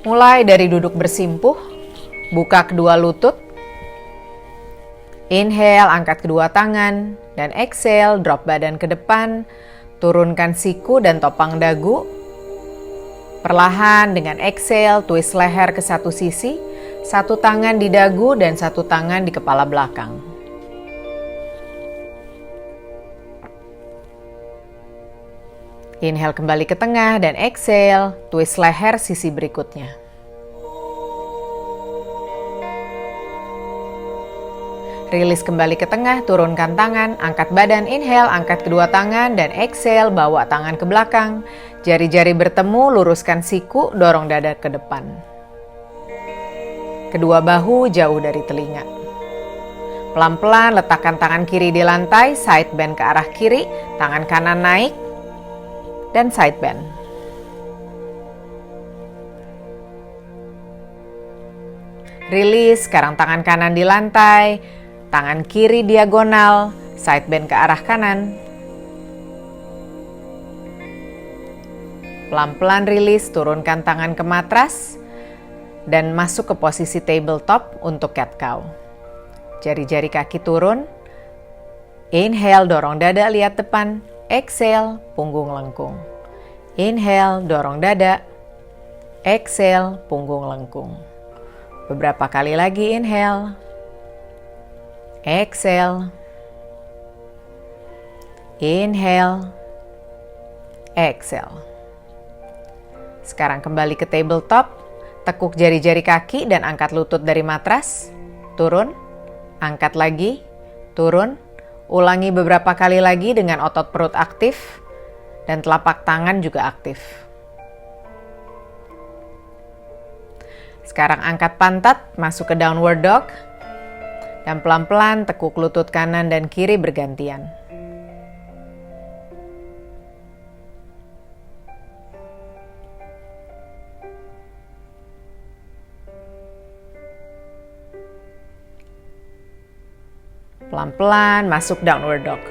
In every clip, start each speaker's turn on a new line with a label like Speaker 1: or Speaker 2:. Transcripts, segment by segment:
Speaker 1: Mulai dari duduk bersimpuh, buka kedua lutut. Inhale, angkat kedua tangan, dan exhale, drop badan ke depan. Turunkan siku dan topang dagu. Perlahan dengan exhale, twist leher ke satu sisi, satu tangan di dagu dan satu tangan di kepala belakang. Inhale kembali ke tengah dan exhale, twist leher sisi berikutnya. Rilis kembali ke tengah, turunkan tangan, angkat badan, inhale, angkat kedua tangan dan exhale, bawa tangan ke belakang. Jari-jari bertemu, luruskan siku, dorong dada ke depan. Kedua bahu jauh dari telinga. Pelan-pelan letakkan tangan kiri di lantai, side bend ke arah kiri, tangan kanan naik, dan side bend. Rilis, sekarang tangan kanan di lantai, tangan kiri diagonal, side bend ke arah kanan. Pelan-pelan rilis, turunkan tangan ke matras, dan masuk ke posisi tabletop untuk cat cow. Jari-jari kaki turun. Inhale, dorong dada lihat depan. Exhale, punggung lengkung. Inhale, dorong dada. Exhale, punggung lengkung. Beberapa kali lagi inhale. Exhale. Inhale. Exhale. Sekarang kembali ke tabletop. Tekuk jari-jari kaki dan angkat lutut dari matras. Turun. Angkat lagi. Turun. Ulangi beberapa kali lagi dengan otot perut aktif dan telapak tangan juga aktif. Sekarang angkat pantat, masuk ke downward dog. Dan pelan-pelan tekuk lutut kanan dan kiri bergantian. Pelan-pelan masuk downward dog.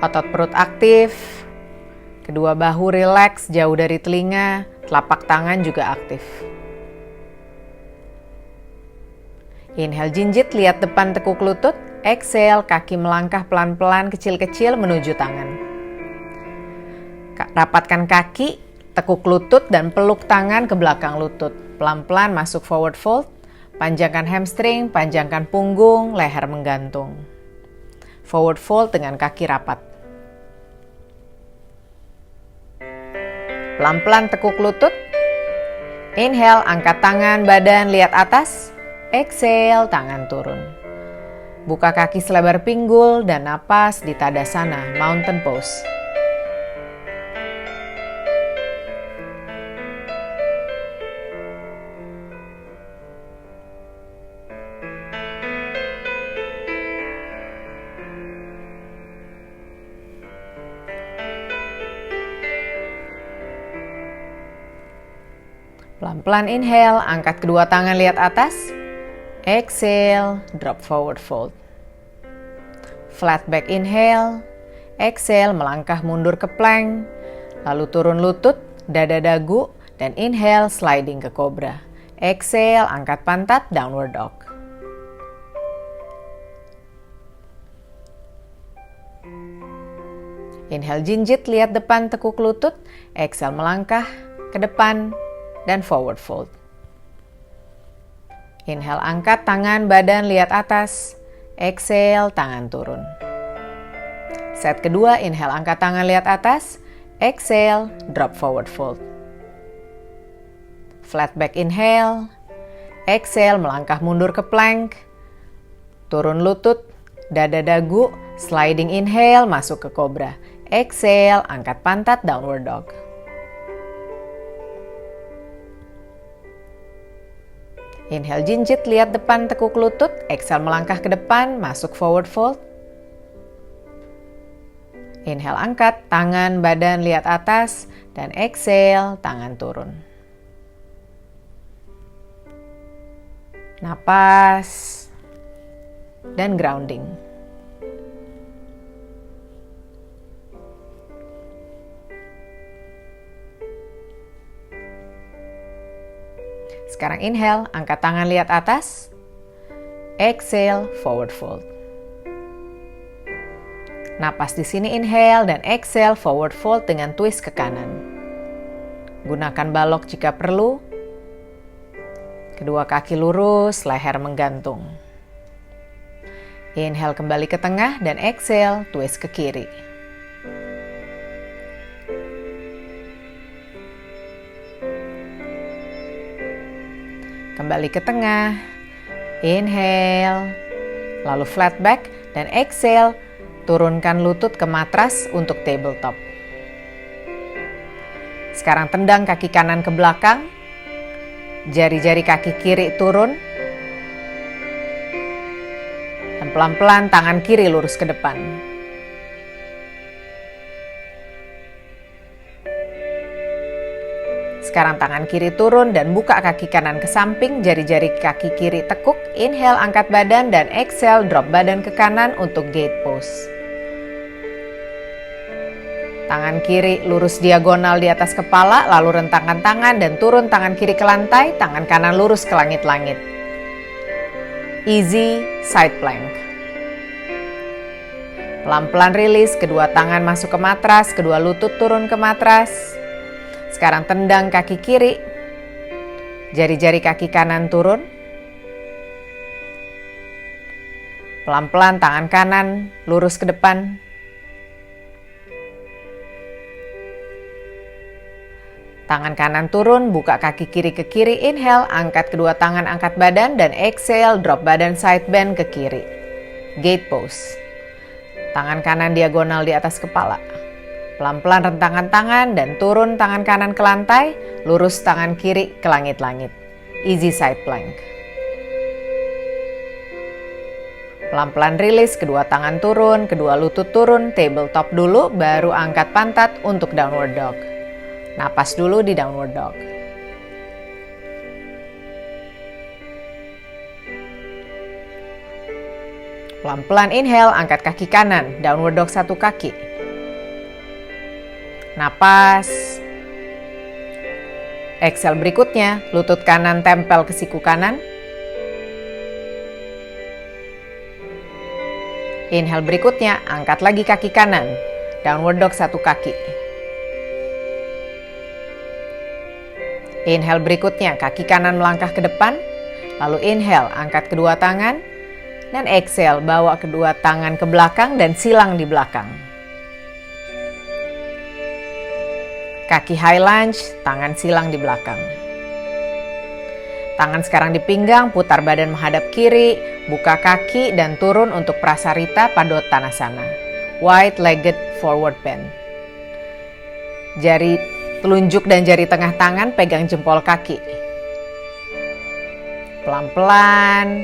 Speaker 1: Otot perut aktif. Kedua bahu rileks jauh dari telinga. Telapak tangan juga aktif. Inhale jinjit, lihat depan tekuk lutut. Exhale, kaki melangkah pelan-pelan kecil-kecil menuju tangan. Rapatkan kaki, tekuk lutut dan peluk tangan ke belakang lutut. Pelan-pelan masuk forward fold. Panjangkan hamstring, panjangkan punggung, leher menggantung. Forward fold dengan kaki rapat. Pelan-pelan tekuk lutut. Inhale, angkat tangan, badan lihat atas. Exhale, tangan turun. Buka kaki selebar pinggul dan napas di Tadasana, Mountain Pose. Pelan-pelan inhale, angkat kedua tangan lihat atas. Exhale, drop forward fold. Flat back inhale. Exhale, melangkah mundur ke plank. Lalu turun lutut, dada dagu, dan inhale, sliding ke cobra. Exhale, angkat pantat, downward dog. Inhale jinjit, lihat depan tekuk lutut. Exhale, melangkah ke depan. Dan forward fold. Inhale, angkat tangan, badan lihat atas. Exhale, tangan turun. Set kedua, inhale, angkat tangan lihat atas. Exhale, drop forward fold. Flat back inhale. Exhale, melangkah mundur ke plank. Turun lutut, dada dagu, sliding inhale, masuk ke cobra. Exhale, angkat pantat, downward dog. Inhale jinjit, lihat depan tekuk lutut. Exhale, melangkah ke depan, masuk forward fold. Inhale, angkat tangan, badan lihat atas. Dan exhale, tangan turun. Napas. Dan grounding. Sekarang inhale, angkat tangan lihat atas. Exhale, forward fold. Napas di sini inhale dan exhale, forward fold dengan twist ke kanan. Gunakan balok jika perlu. Kedua kaki lurus, leher menggantung. Inhale kembali ke tengah dan exhale, twist ke kiri. Kembali ke tengah, inhale, lalu flat back dan exhale, turunkan lutut ke matras untuk tabletop. Sekarang tendang kaki kanan ke belakang, jari-jari kaki kiri turun, dan pelan-pelan tangan kiri lurus ke depan. Sekarang tangan kiri turun dan buka kaki kanan ke samping, jari-jari kaki kiri tekuk, inhale angkat badan dan exhale drop badan ke kanan untuk gate pose. Tangan kiri lurus diagonal di atas kepala, lalu rentangkan tangan dan turun tangan kiri ke lantai, tangan kanan lurus ke langit-langit. Easy side plank. Pelan-pelan rilis, kedua tangan masuk ke matras, kedua lutut turun ke matras. Sekarang tendang kaki kiri, jari-jari kaki kanan turun. Pelan-pelan tangan kanan lurus ke depan. Tangan kanan turun, buka kaki kiri ke kiri, inhale, angkat kedua tangan, angkat badan, dan exhale, drop badan side bend ke kiri. Gate pose. Tangan kanan diagonal di atas kepala. Pelan-pelan rentangkan tangan dan turun tangan kanan ke lantai, lurus tangan kiri ke langit-langit. Easy side plank. Pelan-pelan rilis, kedua tangan turun, kedua lutut turun, tabletop dulu, baru angkat pantat untuk downward dog. Napas dulu di downward dog. Pelan-pelan inhale, angkat kaki kanan, downward dog satu kaki. Napas. Exhale berikutnya, lutut kanan tempel ke siku kanan. Inhale berikutnya, angkat lagi kaki kanan, downward dog satu kaki. Inhale berikutnya, kaki kanan melangkah ke depan, lalu inhale, angkat kedua tangan, dan exhale, bawa kedua tangan ke belakang dan silang di belakang. Kaki high lunge, tangan silang di belakang. Tangan sekarang di pinggang, putar badan menghadap kiri, buka kaki dan turun untuk prasarita padottanasana. Wide legged forward bend. Jari telunjuk dan jari tengah tangan pegang jempol kaki. Pelan-pelan,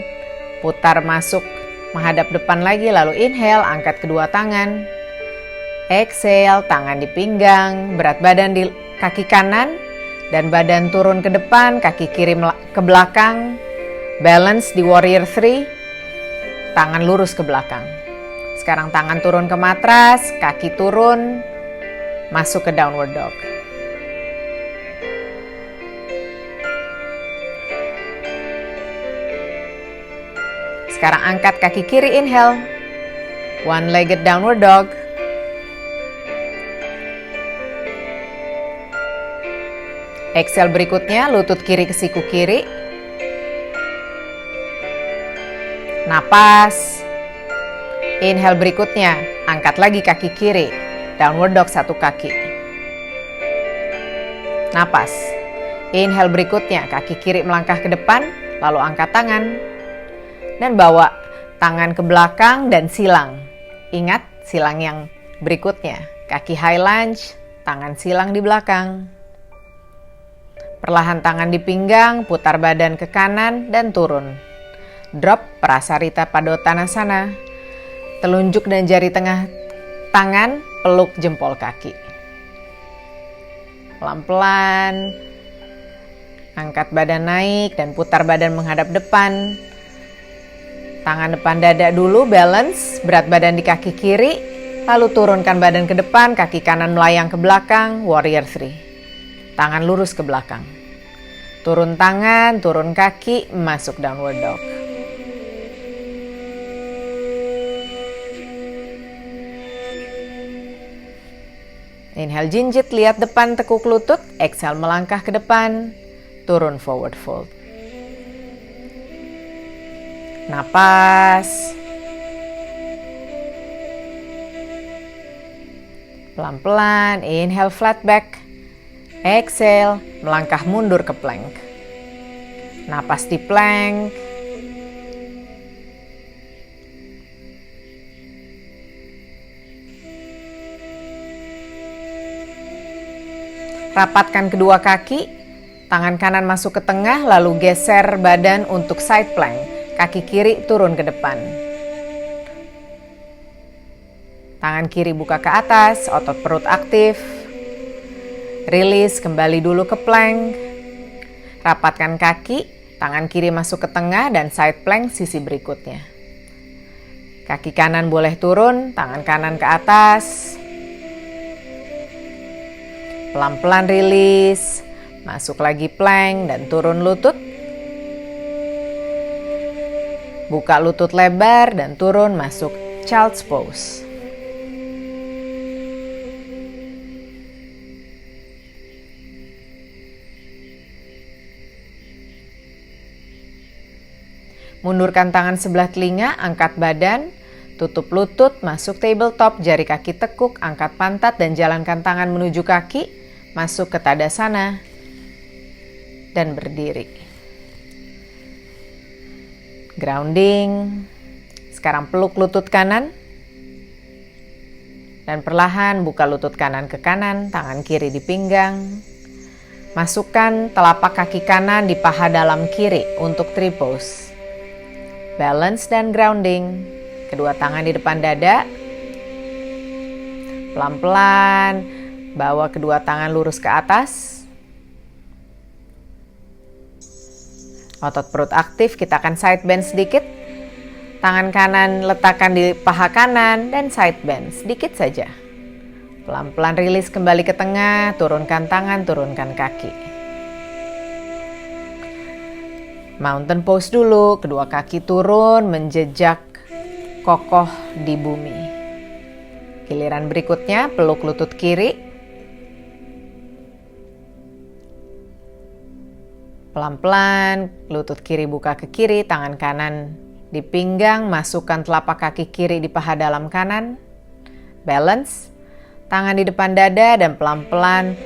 Speaker 1: putar masuk menghadap depan lagi, lalu inhale, angkat kedua tangan. Exhale, tangan di pinggang, berat badan di kaki kanan, dan badan turun ke depan, kaki kiri ke belakang. Balance di warrior 3, tangan lurus ke belakang. Sekarang tangan turun ke matras, kaki turun, masuk ke downward dog. Sekarang angkat kaki kiri, inhale. One-legged downward dog. Exhale berikutnya, lutut kiri ke siku kiri. Napas. Inhale berikutnya, angkat lagi kaki kiri. Downward dog satu kaki. Napas. Inhale berikutnya, kaki kiri melangkah ke depan, lalu angkat tangan. Dan bawa tangan ke belakang dan silang. Ingat silang yang berikutnya. Kaki high lunge, tangan silang di belakang. Perlahan tangan di pinggang, putar badan ke kanan dan turun. Drop prasarita padottanasana. Telunjuk dan jari tengah tangan peluk jempol kaki. Pelan-pelan angkat badan naik dan putar badan menghadap depan. Tangan depan dada dulu, balance, berat badan di kaki kiri, lalu turunkan badan ke depan, kaki kanan melayang ke belakang, warrior 3. Tangan lurus ke belakang. Turun tangan, turun kaki, masuk downward dog. Inhale jinjit, lihat depan, tekuk lutut. Exhale melangkah ke depan, turun forward fold. Napas. Pelan-pelan, inhale flat back. Exhale, melangkah mundur ke plank. Napas di plank. Rapatkan kedua kaki, tangan kanan masuk ke tengah, lalu geser badan untuk side plank. Kaki kiri turun ke depan. Tangan kiri buka ke atas, otot perut aktif. Rilis, kembali dulu ke plank. Rapatkan kaki, tangan kiri masuk ke tengah dan side plank sisi berikutnya. Kaki kanan boleh turun, tangan kanan ke atas. Pelan-pelan rilis, masuk lagi plank dan turun lutut. Buka lutut lebar dan turun masuk child's pose. Mundurkan tangan sebelah telinga, angkat badan, tutup lutut, masuk tabletop, jari kaki tekuk, angkat pantat dan jalankan tangan menuju kaki, masuk ke tadasana, dan berdiri. Grounding. Sekarang peluk lutut kanan, dan perlahan buka lutut kanan ke kanan, tangan kiri di pinggang. Masukkan telapak kaki kanan di paha dalam kiri untuk tree pose. Balance dan grounding. Kedua tangan di depan dada. Pelan-pelan bawa kedua tangan lurus ke atas. Otot perut aktif, kita akan side bend sedikit. Tangan kanan letakkan di paha kanan dan side bend sedikit saja. Pelan-pelan rilis kembali ke tengah, turunkan tangan, turunkan kaki. Mountain pose dulu, kedua kaki turun menjejak kokoh di bumi. Giliran berikutnya peluk lutut kiri. Pelan-pelan lutut kiri buka ke kiri, tangan kanan di pinggang, masukkan telapak kaki kiri di paha dalam kanan. Balance, tangan di depan dada dan pelan-pelan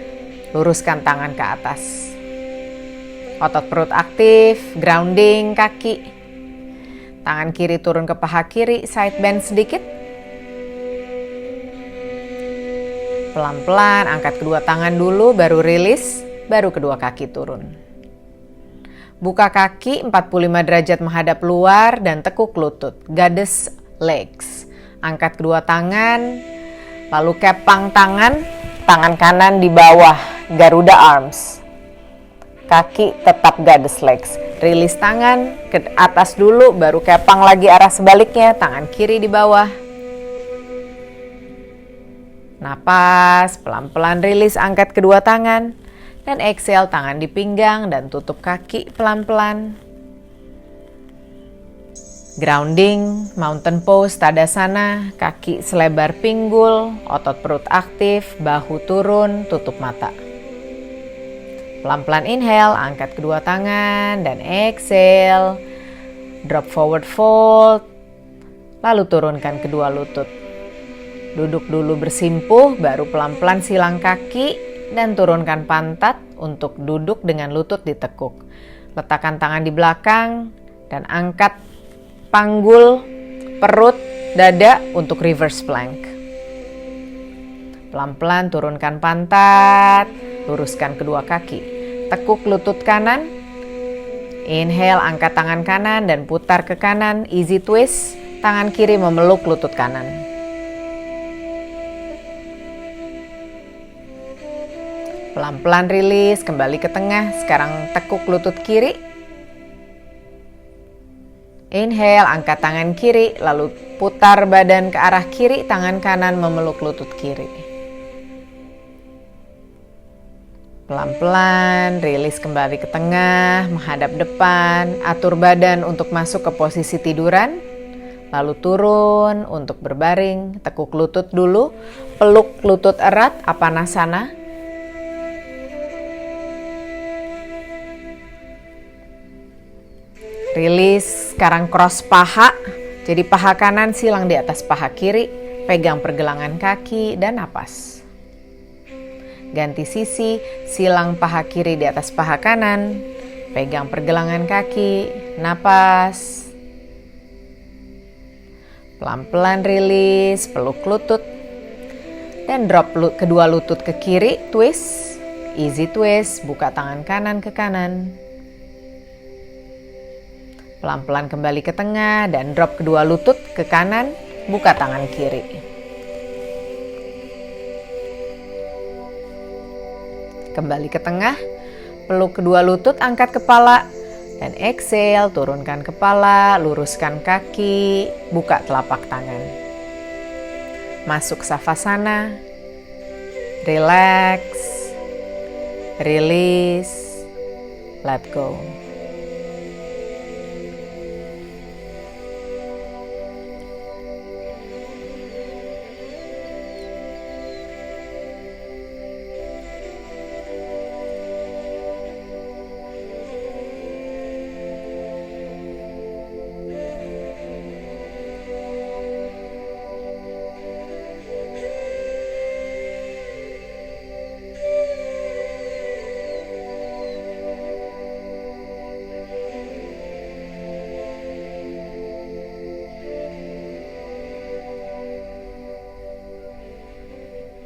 Speaker 1: luruskan tangan ke atas. Otot perut aktif, grounding kaki. Tangan kiri turun ke paha kiri, side bend sedikit. Pelan-pelan angkat kedua tangan dulu, baru rilis, baru kedua kaki turun. Buka kaki 45 derajat menghadap luar dan tekuk lutut, goddess legs. Angkat kedua tangan, lalu kepang tangan, tangan kanan di bawah, Garuda arms. Kaki tetap goddess legs. Rilis tangan ke atas dulu, baru kepang lagi arah sebaliknya, tangan kiri di bawah. Napas, pelan-pelan rilis, angkat kedua tangan. Dan exhale, tangan di pinggang dan tutup kaki pelan-pelan. Grounding, mountain pose, tadasana, kaki selebar pinggul, otot perut aktif, bahu turun, tutup mata. Pelan-pelan inhale, angkat kedua tangan dan exhale. Drop forward fold, lalu turunkan kedua lutut. Duduk dulu bersimpuh, baru pelan-pelan silang kaki dan turunkan pantat untuk duduk dengan lutut ditekuk. Letakkan tangan di belakang dan angkat panggul, perut, dada untuk reverse plank. Pelan-pelan turunkan pantat, luruskan kedua kaki. Tekuk lutut kanan. Inhale, angkat tangan kanan dan putar ke kanan, easy twist. Tangan kiri memeluk lutut kanan. Pelan-pelan rilis, kembali ke tengah. Sekarang tekuk lutut kiri. Inhale, angkat tangan kiri, lalu putar badan ke arah kiri, tangan kanan memeluk lutut kiri. Pelan-pelan, rilis kembali ke tengah, menghadap depan, atur badan untuk masuk ke posisi tiduran, lalu turun untuk berbaring, tekuk lutut dulu, peluk lutut erat, Apanasana. Rilis, sekarang cross paha, jadi paha kanan silang di atas paha kiri, pegang pergelangan kaki dan napas. Ganti sisi, silang paha kiri di atas paha kanan, pegang pergelangan kaki, napas. Pelan-pelan rilis, peluk lutut, dan drop kedua lutut ke kiri, twist, easy twist, buka tangan kanan ke kanan. Pelan-pelan kembali ke tengah dan drop kedua lutut ke kanan, buka tangan kiri. Kembali ke tengah, peluk kedua lutut, angkat kepala, dan exhale, turunkan kepala, luruskan kaki, buka telapak tangan. Masuk Savasana, relax, release, let go.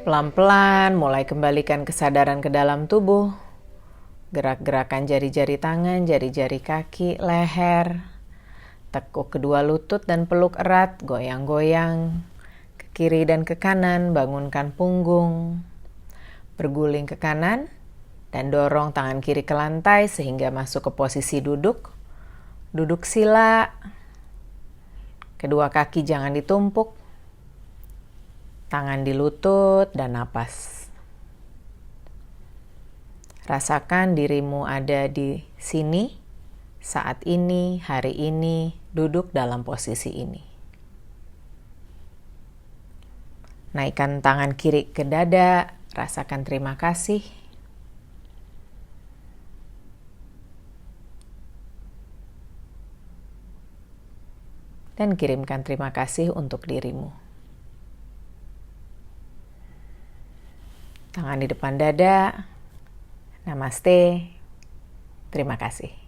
Speaker 1: Pelan-pelan mulai kembalikan kesadaran ke dalam tubuh. Gerak-gerakan jari-jari tangan, jari-jari kaki, leher. Tekuk kedua lutut dan peluk erat, goyang-goyang ke kiri dan ke kanan, bangunkan punggung. Berguling ke kanan dan dorong tangan kiri ke lantai sehingga masuk ke posisi duduk. Duduk sila. Kedua kaki jangan ditumpuk. Tangan di lutut dan napas. Rasakan dirimu ada di sini, saat ini, hari ini, duduk dalam posisi ini. Naikkan tangan kiri ke dada, rasakan terima kasih. Dan kirimkan terima kasih untuk dirimu. Tangan di depan dada. Namaste. Terima kasih.